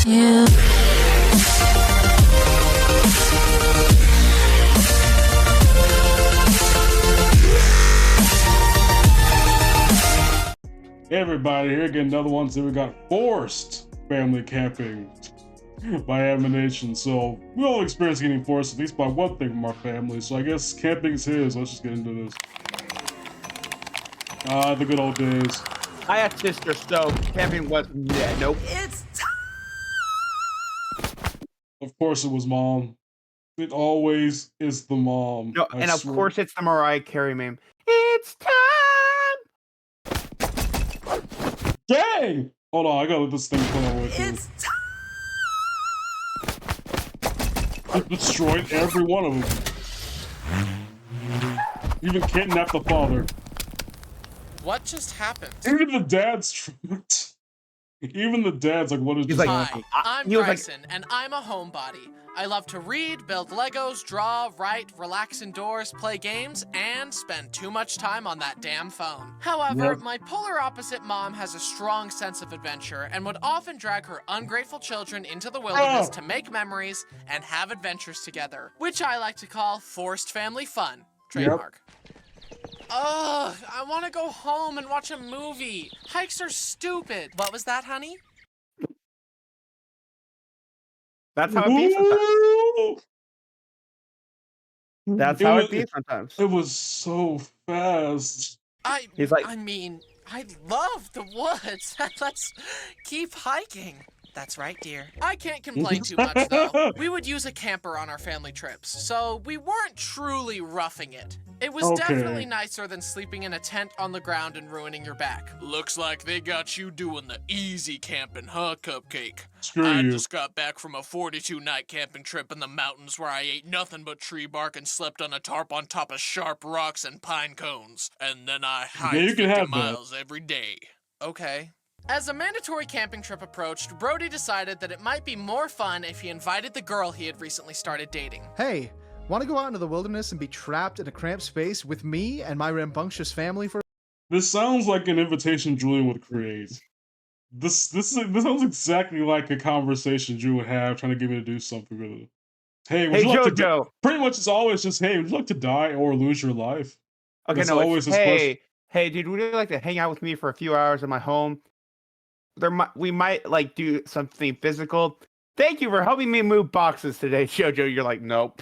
you. Hey everybody, here again, another one. So we got Forced Family Camping by Amination. So we all experience getting forced at least by one thing from our family. So I guess camping's his. Let's just get into this. Ah, the good old days. I had sister, so camping was nope. It's Of course it was mom. It always is the mom. No, I and of swear. course it's the Mariah Carey meme. It's time. Dang! Hold on, I gotta let this thing play all the way through. It's It destroyed every one of them. Even kidnapped the father. What just happened? Even the dad's Even the dad's like, what is He's this? like, Hi, I- I'm he was like- Bryson, and I'm a homebody. I love to read, build Legos, draw, write, relax indoors, play games, and spend too much time on that damn phone. However, Yep. my polar opposite mom has a strong sense of adventure and would often drag her ungrateful children into the wilderness to make memories and have adventures together, which I like to call forced family fun. Trademark. Ugh, I want to go home and watch a movie. Hikes are stupid. What was that, honey? That's how it be sometimes. Ooh! That's It how was- it be sometimes. It was so fast. He's like- I mean, I love the woods. Let's keep hiking. That's right, dear. I can't complain too much, though. We would use a camper on our family trips, so we weren't truly roughing it. It was Okay. definitely nicer than sleeping in a tent on the ground and ruining your back. Looks like they got you doing the easy camping, huh, Cupcake? Screw I you. just got back from a 42-night camping trip in the mountains where I ate nothing but tree bark and slept on a tarp on top of sharp rocks and pine cones. And then I hiked you can 50 have that. miles every day. Okay. As a mandatory camping trip approached, Brody decided that it might be more fun if he invited the girl he had recently started dating. Hey, want to go out into the wilderness and be trapped in a cramped space with me and my rambunctious family for? This sounds like an invitation Julian would create. This sounds exactly like a conversation Julian would have trying to get me to do something with it. Hey, would Hey, you like to die? JoJo. Pretty much it's always just, hey, would you like to die or lose your life? Okay, That's no, always it's, his question. hey, dude, would you like to hang out with me for a few hours in my home? We might like do something physical. Thank you for helping me move boxes today, JoJo. You're like, nope.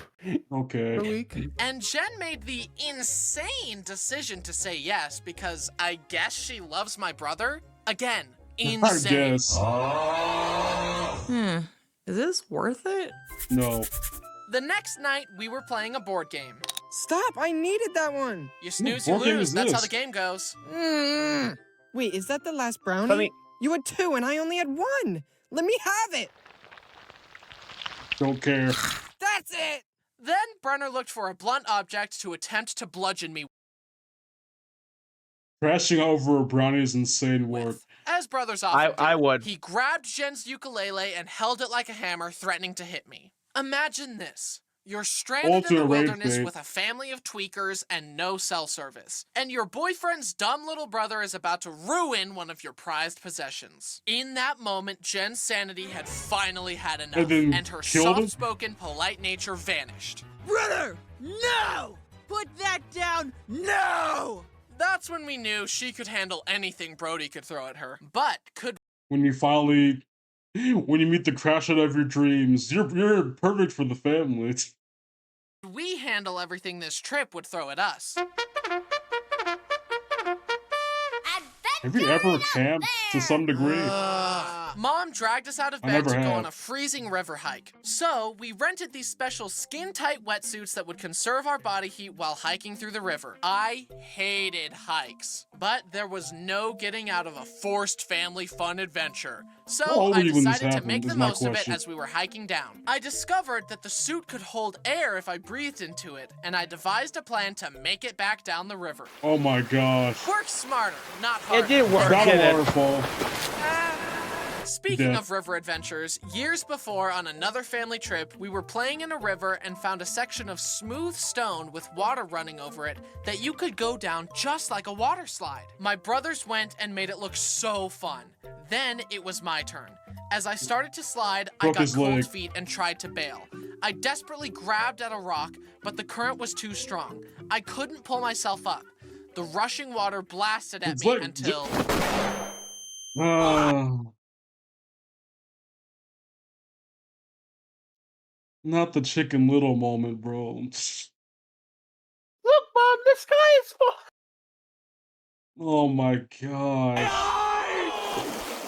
Okay. a week? And Jen made the insane decision to say yes because I guess she loves my brother. Again, I insane. guess. Is this worth it? No. The next night, we were playing a board game. Stop! I needed that one! You snooze, you board game lose. is That's how this? the game goes. Wait, is that the last brownie? Let me- You had 2 and I only had 1! Let me have it! Don't care. That's it! Then Brenner looked for a blunt object to attempt to bludgeon me Crashing over a brownie's insane work. with. As brothers often I do, would. he grabbed Jen's ukulele and held it like a hammer, threatening to hit me. Imagine this. You're stranded in Ultimate the rage wilderness bait. with a family of tweakers and no cell service. And your boyfriend's dumb little brother is about to ruin one of your prized possessions. In that moment, Jen's sanity had finally had enough, And then and her killed him? soft-spoken, polite nature vanished. Brother, no! Put that down, no! That's when we knew she could handle anything Brody could throw at her. But could When you meet the crash out of your dreams, you're perfect for the family. we handle everything this trip would throw at us? Have you ever camped to some degree? Mom dragged us out of I bed never to go have. on a freezing river hike. So, we rented these special skin-tight wetsuits that would conserve our body heat while hiking through the river. I hated hikes, but there was no getting out of a forced family fun adventure. How So, old I were you when this decided to happened, make is the my most of it question. as we were hiking down. I discovered that the suit could hold air if I breathed into it, and I devised a plan to make it back down the river. Oh my gosh. Work smarter, not harder. It did work. Not didn't a it? waterfall. Speaking Yeah. of river adventures, years before on another family trip, we were playing in a river and found a section of smooth stone with water running over it that you could go down just like a water slide. My brothers went and made it look so fun. Then it was my turn. As I started to slide, I Broke got his cold leg. feet and tried to bail. I desperately grabbed at a rock, but the current was too strong. I couldn't pull myself up. The rushing water blasted at It's me like- until... Not the Chicken Little moment, bro. Look, Mom, the sky is full. Oh my gosh.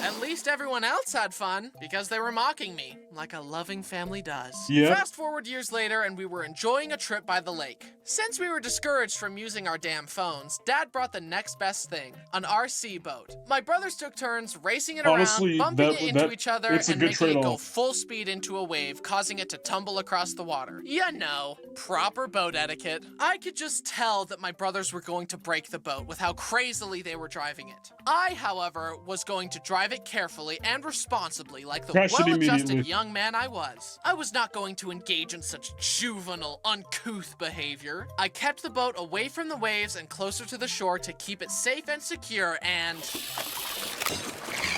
At least everyone else had fun, because they were mocking me, like a loving family does. Yep. Fast forward years later, and we were enjoying a trip by the lake. Since we were discouraged from using our damn phones, Dad brought the next best thing, an RC boat. My brothers took turns racing it Honestly, around, bumping that- it into that- each other, it's a and good making it go trade-off. full speed into a wave, causing it to tumble across the water. You know, proper boat etiquette. I could just tell that my brothers were going to break the boat with how crazily they were driving it. I, however, was going to drive it carefully and responsibly like the Crash it well-adjusted immediately. young man I was. I was not going to engage in such juvenile, uncouth behavior. I kept the boat away from the waves and closer to the shore to keep it safe and secure, and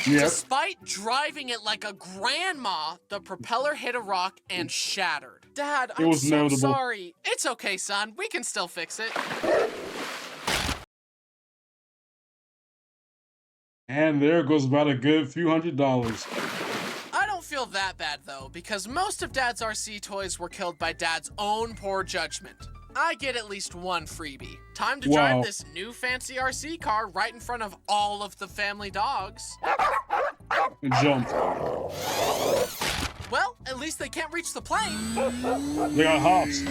Yep. despite driving it like a grandma, the propeller hit a rock and shattered. Dad, I'm was so inevitable. sorry. It's okay, son. We can still fix it. And there goes about a good few $100. I don't feel that bad though, because most of Dad's RC toys were killed by Dad's own poor judgment. I get at least one freebie. Time to Wow. drive this new fancy RC car right in front of all of the family dogs. And jumped. Well, at least they can't reach the plane. They got hops.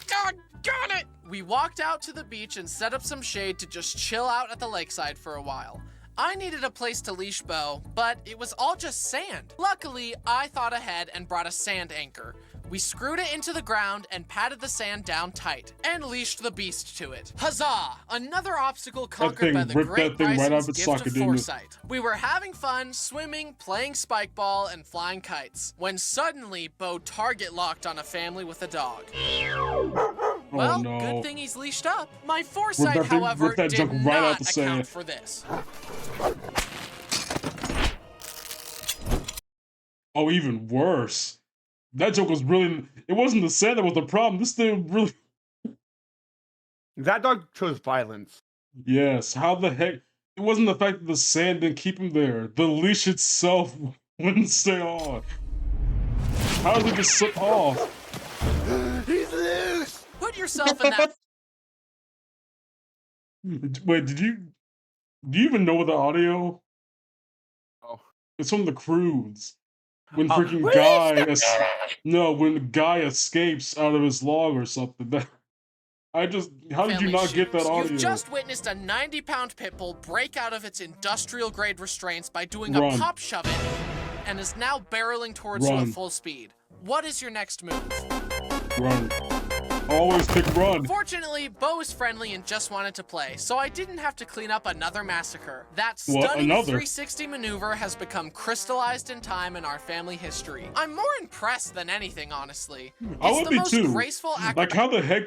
God, got it! We walked out to the beach and set up some shade to just chill out at the lakeside for a while. I needed a place to leash Bo, but it was all just sand. Luckily, I thought ahead and brought a sand anchor. We screwed it into the ground and patted the sand down tight, and leashed the beast to it. Huzzah! Another obstacle conquered thing by the ripped great that thing right Bryson's out of its gift socket, of didn't it? foresight. We were having fun, swimming, playing spike ball, and flying kites, when suddenly Bo target locked on a family with a dog. Well, Oh no. good thing he's leashed up. My foresight, that thing- however, rip that did junk right out not the account sand. for this. Oh, even worse. That joke was really. It wasn't the sand that was the problem. This thing really. That dog chose violence. Yes. How the heck? It wasn't the fact that the sand didn't keep him there. The leash itself wouldn't stay on. How did it just slip off? He's loose. Put yourself in that. Wait, do you even know the audio? Oh. It's from the cruise. When Oh, freaking release guy the no, when the guy escapes out of his log or something. That how did you Family not get that shoes. audio? You've just witnessed a 90-pound pit bull break out of its industrial-grade restraints by doing Run. a pop shove it, and is now barreling towards you Run. at full speed. What is your next move? Run. Always pick run. Fortunately, Bo is friendly and just wanted to play, so I didn't have to clean up another massacre. That What, stunning another? 360 maneuver has become crystallized in time in our family history. I'm more impressed than anything, honestly. I It's would the be most too. graceful Like how the heck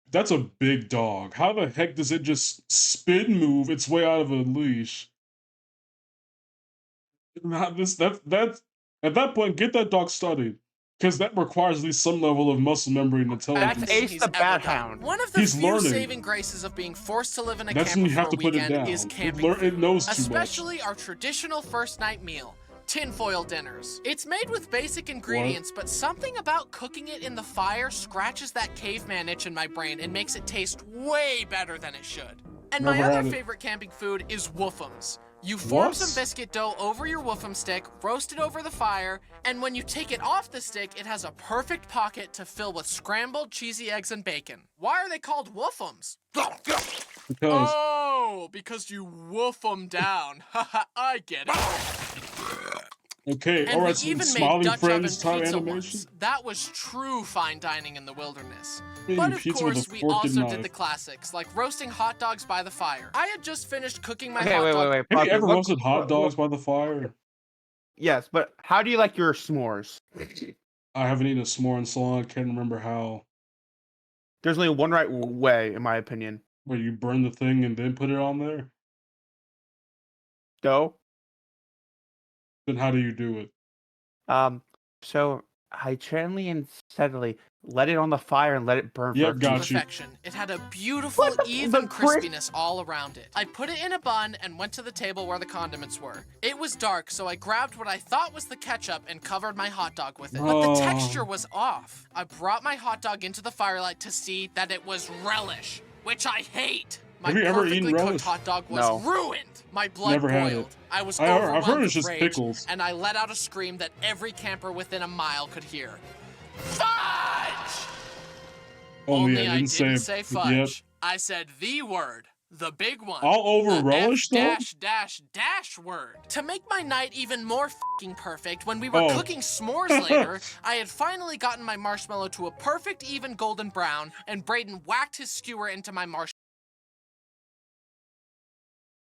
that's a big dog. How the heck does it just spin move its way out of a leash? That's at that point, get that dog studied. Because that requires at least some level of muscle memory and intelligence. That's Ace he's the ever Bat done. Hound. One of the He's few learning. saving graces of being forced to live in a That's camper when you have for to a put it weekend down. is camping It food, knows too much. especially our traditional first night meal. Tinfoil dinners. It's made with basic ingredients, but something about cooking it in the fire scratches that caveman itch in my brain and makes it taste way better than it should. And my Never other had it. favorite camping food is woofums. You form What? some biscuit dough over your woofum stick, roast it over the fire, and when you take it off the stick, it has a perfect pocket to fill with scrambled cheesy eggs and bacon. Why are they called woofums? Because Oh, because you woof 'em down. Haha, I get it. okay, And alright, we some even made Smiling Dutch Friends oven type pizza animation. once. That was true fine dining in the wilderness. Eating But of pizza with course, a we fork and also knife. did the classics, like roasting hot dogs by the fire. I had just finished cooking my Okay, hot wait, dog. wait, wait. Have pause you it. ever What- roasted hot what- dogs by the fire? Yes, but how do you like your s'mores? I haven't eaten a s'more in so long, I can't remember how. There's only one right way, in my opinion. Where you burn the thing and then put it on there? Go. Then how do you do it? So I gently and steadily let it on the fire and let it burn Yep, for a few got you. Perfection. It had a beautiful, What the- even the crisp- crispiness all around it. I put it in a bun and went to the table where the condiments were. It was dark, so I grabbed what I thought was the ketchup and covered my hot dog with it. But the Oh. texture was off. I brought my hot dog into the firelight to see that it was relish, which I hate. My Have you ever perfectly eaten cooked relish? hot dog was No. ruined. My blood Never had boiled. it. I was I've overwhelmed heard with it's just rage, pickles. and I let out a scream that every camper within a mile could hear. Fudge! Only I didn't say fudge. Yep. I said the word. The big one. All over the relish, though? F-dash word. To make my night even more f***ing perfect, when we were Oh. cooking s'mores later, I had finally gotten my marshmallow to a perfect even golden brown, and Brayden whacked his skewer into my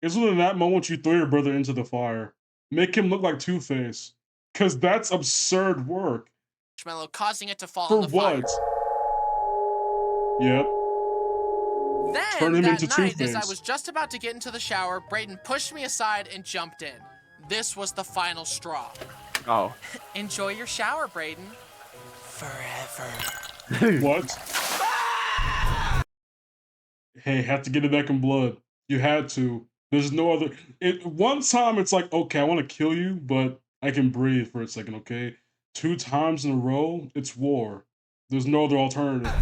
Isn't it in that moment you throw your brother into the fire? Make him look like Two-Face. Cause that's absurd work. marshmallow, causing it to fall For on the what? fire. Yep. Then, Turn him that into night, as I Two-Face. was just about to get into the shower, Brayden pushed me aside and jumped in. This was the final straw. Oh. Enjoy your shower, Brayden. Forever. What? Hey, had to get it back in blood. You had to. There's no other. One time it's like, okay, I want to kill you, but I can breathe for a second, okay? 2 times in a row, it's war. There's no other alternative.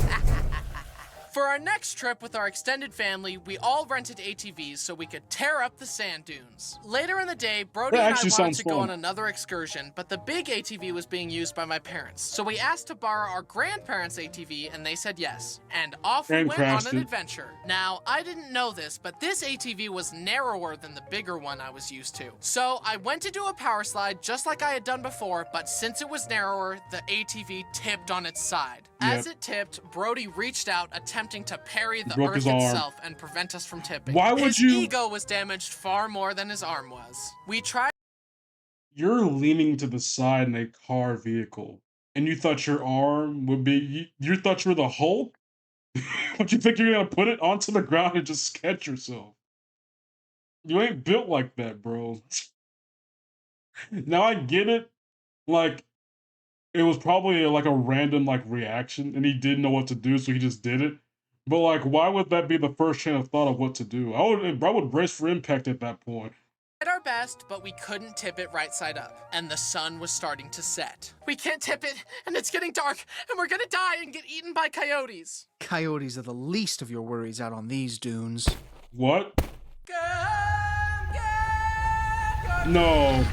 For our next trip with our extended family, we all rented ATVs so we could tear up the sand dunes. Later in the day, Brody That and I actually wanted sounds to go on fun. another excursion, but the big ATV was being used by my parents. So we asked to borrow our grandparents' ATV, and they said yes. And off we And went on crashed an it. adventure. Now, I didn't know this, but this ATV was narrower than the bigger one I was used to. So I went to do a power slide just like I had done before, but since it was narrower, the ATV tipped on its side. As Yep. it tipped, Brody reached out, attempting to parry the Broke earth his arm. itself and prevent us from tipping. Why would his you- ego was damaged far more than his arm was. We tried You're leaning to the side in a car vehicle, and you thought your arm would be. You thought you were the Hulk? But you think you're gonna put it onto the ground and just catch yourself? You ain't built like that, bro. Now I get it. Like, it was probably like a random like reaction, and he didn't know what to do, so he just did it. But like, why would that be the first chain of thought of what to do? I would brace for impact at that point. our best, but we couldn't tip it right side up, and the sun was starting to set. We can't tip it, and it's getting dark, and we're gonna die and get eaten by coyotes. Coyotes are the least of your worries out on these dunes. What? No.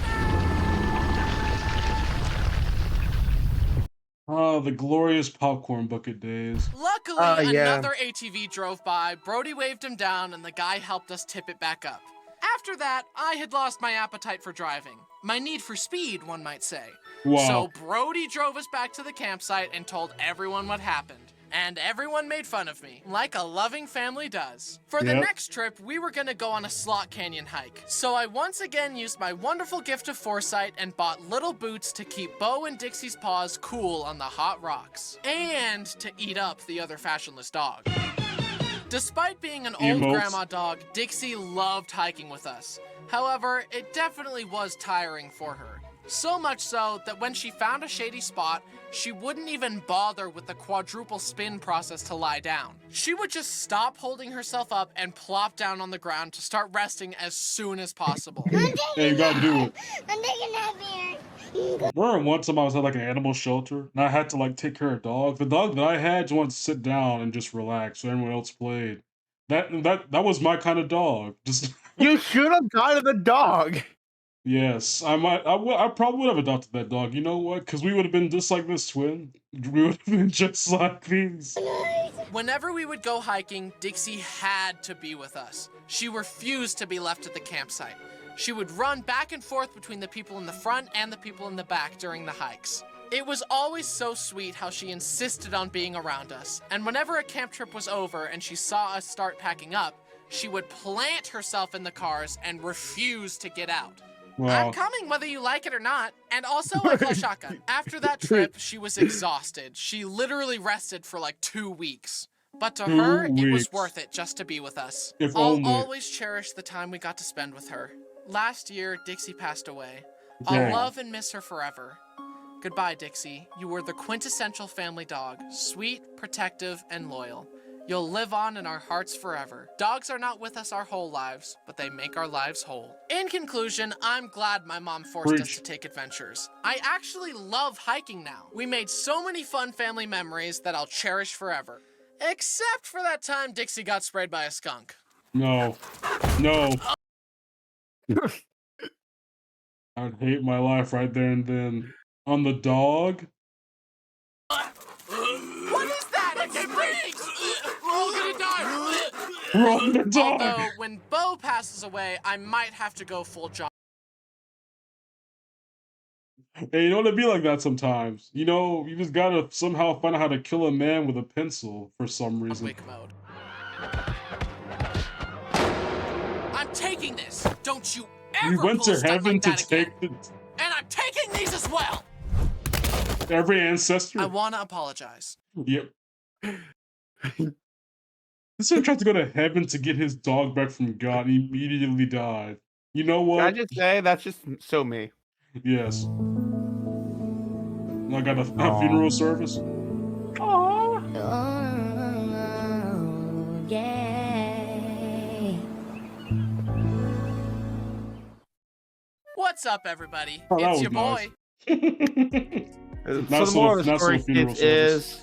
Ah, the glorious popcorn bucket days. Luckily, yeah. another ATV drove by, Brody waved him down, and the guy helped us tip it back up. After that, I had lost my appetite for driving. My need for speed, one might say. Wow. So Brody drove us back to the campsite and told everyone what happened. And everyone made fun of me, like a loving family does. For the Yep. next trip, we were gonna go on a slot canyon hike. So I once again used my wonderful gift of foresight and bought little boots to keep Bo and Dixie's paws cool on the hot rocks. And to eat up the other fashionless dog. Despite being an old Emotes. grandma dog, Dixie loved hiking with us. However, it definitely was tiring for her. So much so that when she found a shady spot, she wouldn't even bother with the quadruple spin process to lie down. She would just stop holding herself up and plop down on the ground to start resting as soon as possible. Hey, you gotta do it. I'm taking a nap here. Remember one time I was at like an animal shelter and I had to like take care of a dog. The dog that I had just wanted to sit down and just relax so everyone else played. That was my kind of dog. Just You should have gotten the dog. yes, I probably would have adopted that dog. You know what? Because we would have been just like this twin. We would have been just like these. Whenever we would go hiking, Dixie had to be with us. She refused to be left at the campsite. She would run back and forth between the people in the front and the people in the back during the hikes. It was always so sweet how she insisted on being around us, and whenever a camp trip was over and she saw us start packing up, she would plant herself in the cars and refuse to get out. Wow. I'm coming whether you like it or not. And also, I call shotgun. After that trip, she was exhausted. She literally rested for like 2 weeks. But to her, it was weeks. worth it just to be with us. If I'll only. always cherish the time we got to spend with her. Last year, Dixie passed away. Dang. I'll love and miss her forever. Goodbye, Dixie. You were the quintessential family dog. Sweet, protective, and loyal. You'll live on in our hearts forever. Dogs are not with us our whole lives, but they make our lives whole. In conclusion, I'm glad my mom forced us Preach. to take adventures. I actually love hiking now. We made so many fun family memories that I'll cherish forever. Except for that time Dixie got sprayed by a skunk. No. No. I'd hate my life right there and then. On the dog? What is that? I can't breathe! We're all gonna die! We're on the dog! Although, when Bo passes away, I might have to go full John Hey, you know, it'd be like that sometimes. You know, you just gotta somehow find out how to kill a man with a pencil for some reason. Wick mode. I'm taking this! Don't you ever We went pull to stuff heaven like to that take again. And I'm taking these as well! every ancestor. I wanna apologize. Yep. This man tried to go to heaven to get his dog back from God and immediately died. You know Can I what? just say that's just so me. Yes. I got a funeral service. Oh, yeah. What's up, everybody? Oh, that It's was your boy. nice. So Not the moral of the not story, funeral kids, service. is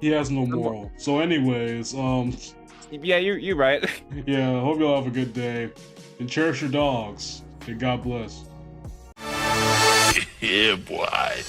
He has no moral. So, anyways, yeah, you're right. yeah. Hope y'all have a good day and cherish your dogs. And God bless. Yeah, boy.